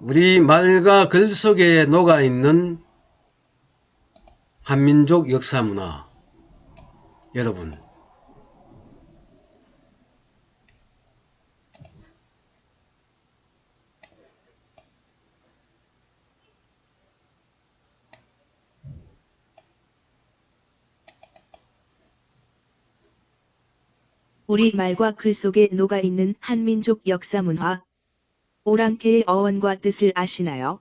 우리 말과 글 속에 녹아있는 한민족 역사문화. 여러분, 우리 말과 글 속에 녹아있는 한민족 역사문화. 오랑캐의 어원과 뜻을 아시나요?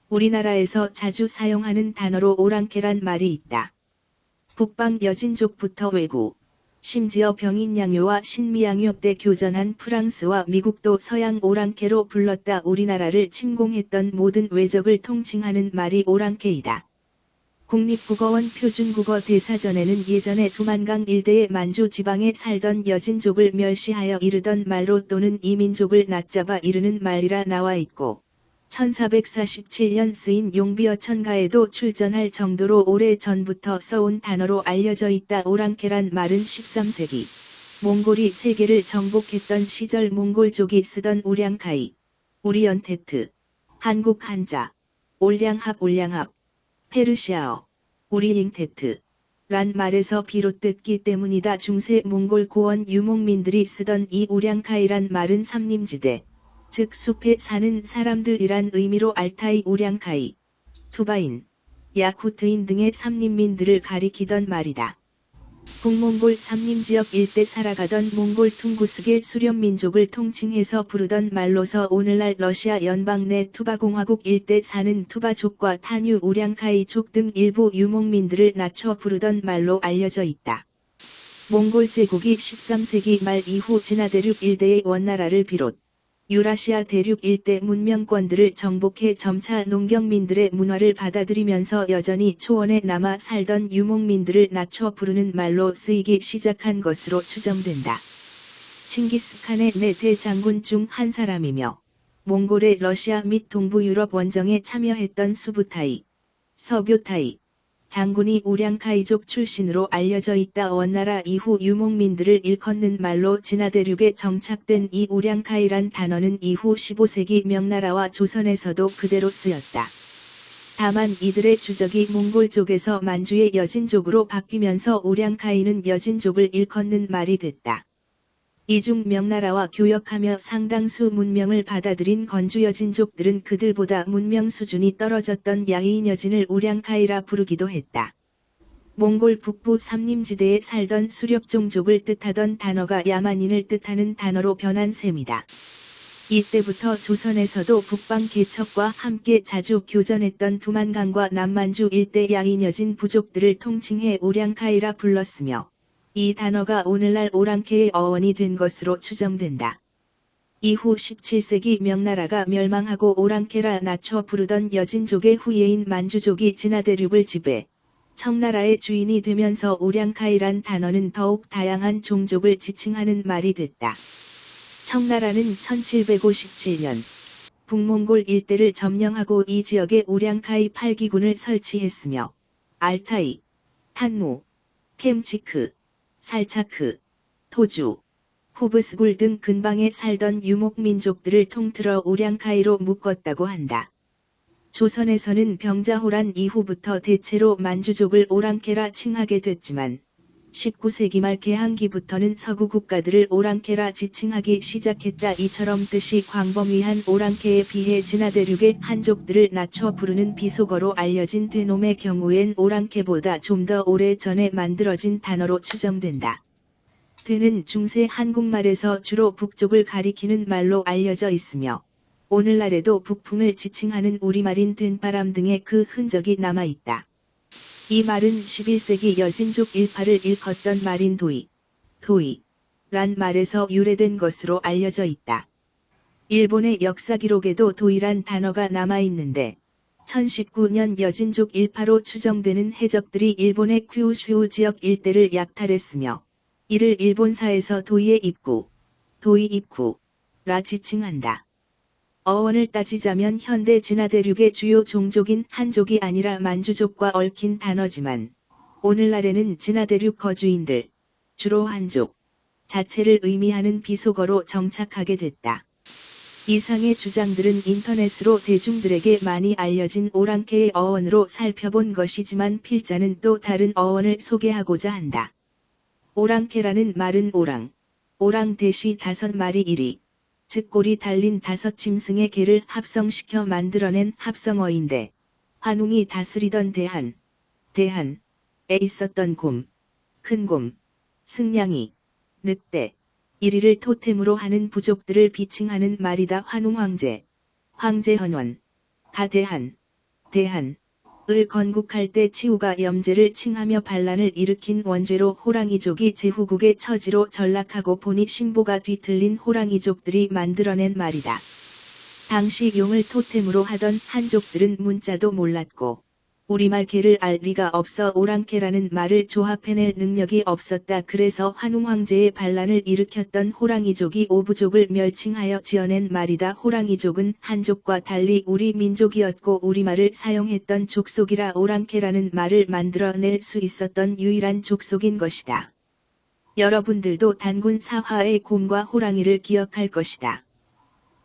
우리나라에서 자주 사용하는 단어로 오랑캐란 말이 있다. 북방 여진족부터 외구, 심지어 병인양요와 신미양요 때 교전한 프랑스와 미국도 서양 오랑캐로 불렀다. 우리나라를 침공했던 모든 외적을 통칭하는 말이 오랑캐이다. 국립국어원 표준국어 대사전에는 예전에 두만강 일대의 만주 지방에 살던 여진족을 멸시하여 이르던 말로 또는 이 민족을 낮잡아 이르는 말이라 나와 있고, 1447년 쓰인 용비어천가에도 출전할 정도로 오래 전부터 써온 단어로 알려져 있다. 오랑캐란 말은 13세기 몽골이 세계를 정복했던 시절 몽골족이 쓰던 우량카이, 우리언테트, 한국 한자, 올량합, 페르시아어, 우리잉테트 란 말에서 비롯됐기 때문이다. 중세 몽골 고원 유목민들이 쓰던 이 우량카이란 말은 삼림지대, 즉 숲에 사는 사람들이란 의미로 알타이 우량카이, 투바인, 야쿠트인 등의 삼림민들을 가리키던 말이다. 북몽골 삼림지역 일대 살아가던 몽골 퉁구스계 수렴민족을 통칭해서 부르던 말로서 오늘날 러시아 연방 내 투바공화국 일대 사는 투바족과 타뉴 우량카이족 등 일부 유목민들을 낮춰 부르던 말로 알려져 있다. 몽골 제국이 13세기 말 이후 진화대륙 일대의 원나라를 비롯 유라시아 대륙 일대 문명권들을 정복해 점차 농경민들의 문화를 받아들이면서 여전히 초원에 남아 살던 유목민들을 낮춰 부르는 말로 쓰이기 시작한 것으로 추정된다. 칭기스칸의 네 대장군 중 한 사람이며 몽골의 러시아 및 동부 유럽 원정에 참여했던 수부타이, 서교타이 장군이 우량카이족 출신으로 알려져 있다. 원나라 이후 유목민들을 일컫는 말로 진화대륙에 정착된 이 우량카이란 단어는 이후 15세기 명나라와 조선에서도 그대로 쓰였다. 다만 이들의 주적이 몽골족에서 만주의 여진족으로 바뀌면서 우량카이는 여진족을 일컫는 말이 됐다. 이중 명나라와 교역하며 상당수 문명을 받아들인 건주 여진족들은 그들보다 문명 수준이 떨어졌던 야인 여진을 우량카이라 부르기도 했다. 몽골 북부 삼림지대에 살던 수렵종족을 뜻하던 단어가 야만인을 뜻하는 단어로 변한 셈이다. 이때부터 조선에서도 북방 개척과 함께 자주 교전했던 두만강과 남만주 일대 야인 여진 부족들을 통칭해 우량카이라 불렀으며, 이 단어가 오늘날 오랑캐의 어원이 된 것으로 추정된다. 이후 17세기 명나라가 멸망하고 오랑캐라 낮춰 부르던 여진족의 후예인 만주족이 진화대륙을 지배, 청나라의 주인이 되면서 우량카이란 단어는 더욱 다양한 종족을 지칭하는 말이 됐다. 청나라는 1757년 북몽골 일대를 점령하고 이 지역에 우량카이 8기군을 설치했으며, 알타이, 탄무, 켐치크, 살차크, 토주, 후브스굴 등 근방에 살던 유목민족들을 통틀어 우량카이로 묶었다고 한다. 조선에서는 병자호란 이후부터 대체로 만주족을 오랑캐라 칭하게 됐지만 19세기 말 개항기부터는 서구 국가들을 오랑캐라 지칭하기 시작했다. 이처럼 뜻이 광범위한 오랑캐에 비해 진화대륙의 한족들을 낮춰 부르는 비속어로 알려진 되놈의 경우엔 오랑캐보다 좀 더 오래 전에 만들어진 단어로 추정된다. 되는 중세 한국말에서 주로 북쪽을 가리키는 말로 알려져 있으며 오늘날에도 북풍을 지칭하는 우리말인 된바람 등의 그 흔적이 남아있다. 이 말은 11세기 여진족 일파를 일컫던 말인 도이란 말에서 유래된 것으로 알려져 있다. 일본의 역사 기록에도 도이란 단어가 남아있는데 1019년 여진족 일파로 추정되는 해적들이 일본의 큐슈 지역 일대를 약탈했으며 이를 일본사에서 도이의 입구, 도이 입구라 지칭한다. 어원을 따지자면 현대 진화대륙의 주요 종족인 한족이 아니라 만주족과 얽힌 단어지만 오늘날에는 진화대륙 거주인들, 주로 한족 자체를 의미하는 비속어로 정착하게 됐다. 이상의 주장들은 인터넷으로 대중들에게 많이 알려진 오랑캐의 어원으로 살펴본 것이지만 필자는 또 다른 어원을 소개하고자 한다. 오랑캐라는 말은 오랑 대시 5마리 이리, 즉 꼬리 달린 5짐승의 개를 합성시켜 만들어낸 합성어인데, 환웅이 다스리던 대한에 있었던 큰 곰, 승냥이, 늑대, 이리를 토템으로 하는 부족들을 비칭하는 말이다. 환웅황제, 황제헌원, 대한을 건국할 때 치우가 염제를 칭하며 반란을 일으킨 원죄로 호랑이족이 제후국의 처지로 전락하고 보니 신보가 뒤틀린 호랑이족들이 만들어낸 말이다. 당시 용을 토템으로 하던 한족들은 문자도 몰랐고 우리말 개를 알 리가 없어 오랑캐라는 말을 조합해낼 능력이 없었다. 그래서 환웅황제의 반란을 일으켰던 호랑이족이 오부족을 멸칭하여 지어낸 말이다. 호랑이족은 한족과 달리 우리 민족이었고 우리말을 사용했던 족속이라 오랑캐라는 말을 만들어낼 수 있었던 유일한 족속인 것이다. 여러분들도 단군 사화의 곰과 호랑이를 기억할 것이다.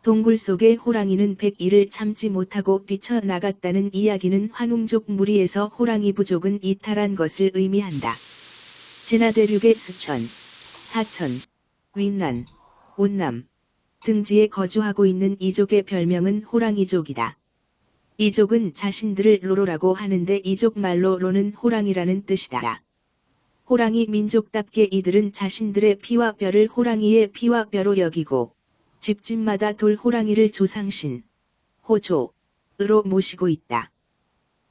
동굴 속의 호랑이는 100일을 참지 못하고 뛰쳐나갔다는 이야기는 환웅족 무리에서 호랑이 부족은 이탈한 것을 의미한다. 진화대륙의 스천, 사천, 윈난, 온남 등지에 거주하고 있는 이족의 별명은 호랑이족이다. 이족은 자신들을 로로라고 하는데 이족 말로 로는 호랑이라는 뜻이다. 호랑이 민족답게 이들은 자신들의 피와 뼈를 호랑이의 피와 뼈로 여기고 집집마다 돌 호랑이를 조상신, 호조으로 모시고 있다.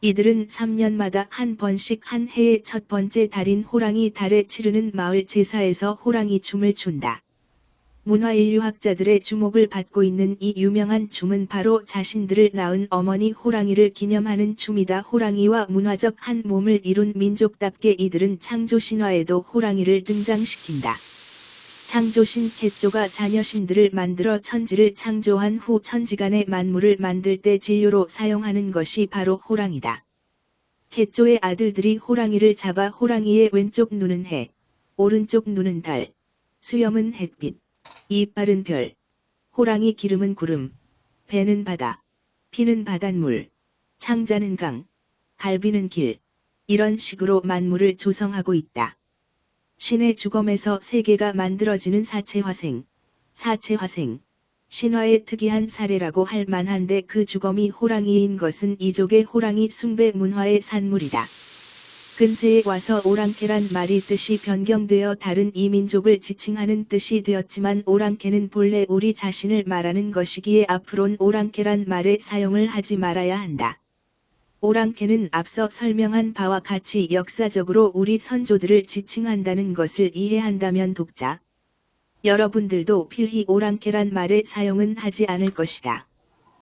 이들은 3년마다 한 번씩 한 해의 첫 번째 달인 호랑이 달에 치르는 마을 제사에서 호랑이 춤을 춘다. 문화인류학자들의 주목을 받고 있는 이 유명한 춤은 바로 자신들을 낳은 어머니 호랑이를 기념하는 춤이다. 호랑이와 문화적 한 몸을 이룬 민족답게 이들은 창조 신화에도 호랑이를 등장시킨다. 창조신 캣조가 자녀신들을 만들어 천지를 창조한 후 천지간의 만물을 만들 때 진료로 사용하는 것이 바로 호랑이다. 캣조의 아들들이 호랑이를 잡아 호랑이의 왼쪽 눈은 해, 오른쪽 눈은 달, 수염은 햇빛, 이빨은 별, 호랑이 기름은 구름, 배는 바다, 피는 바닷물, 창자는 강, 갈비는 길, 이런 식으로 만물을 조성하고 있다. 신의 주검에서 세계가 만들어지는 사체화생, 신화의 특이한 사례라고 할 만한데 그 주검이 호랑이인 것은 이족의 호랑이 숭배 문화의 산물이다. 근세에 와서 오랑캐란 말이 뜻이 변경되어 다른 이민족을 지칭하는 뜻이 되었지만 오랑캐는 본래 우리 자신을 말하는 것이기에 앞으론 오랑캐란 말의 사용을 하지 말아야 한다. 오랑캐는 앞서 설명한 바와 같이 역사적으로 우리 선조들을 지칭한다는 것을 이해한다면 독자 여러분들도 필히 오랑캐란 말의 사용은 하지 않을 것이다.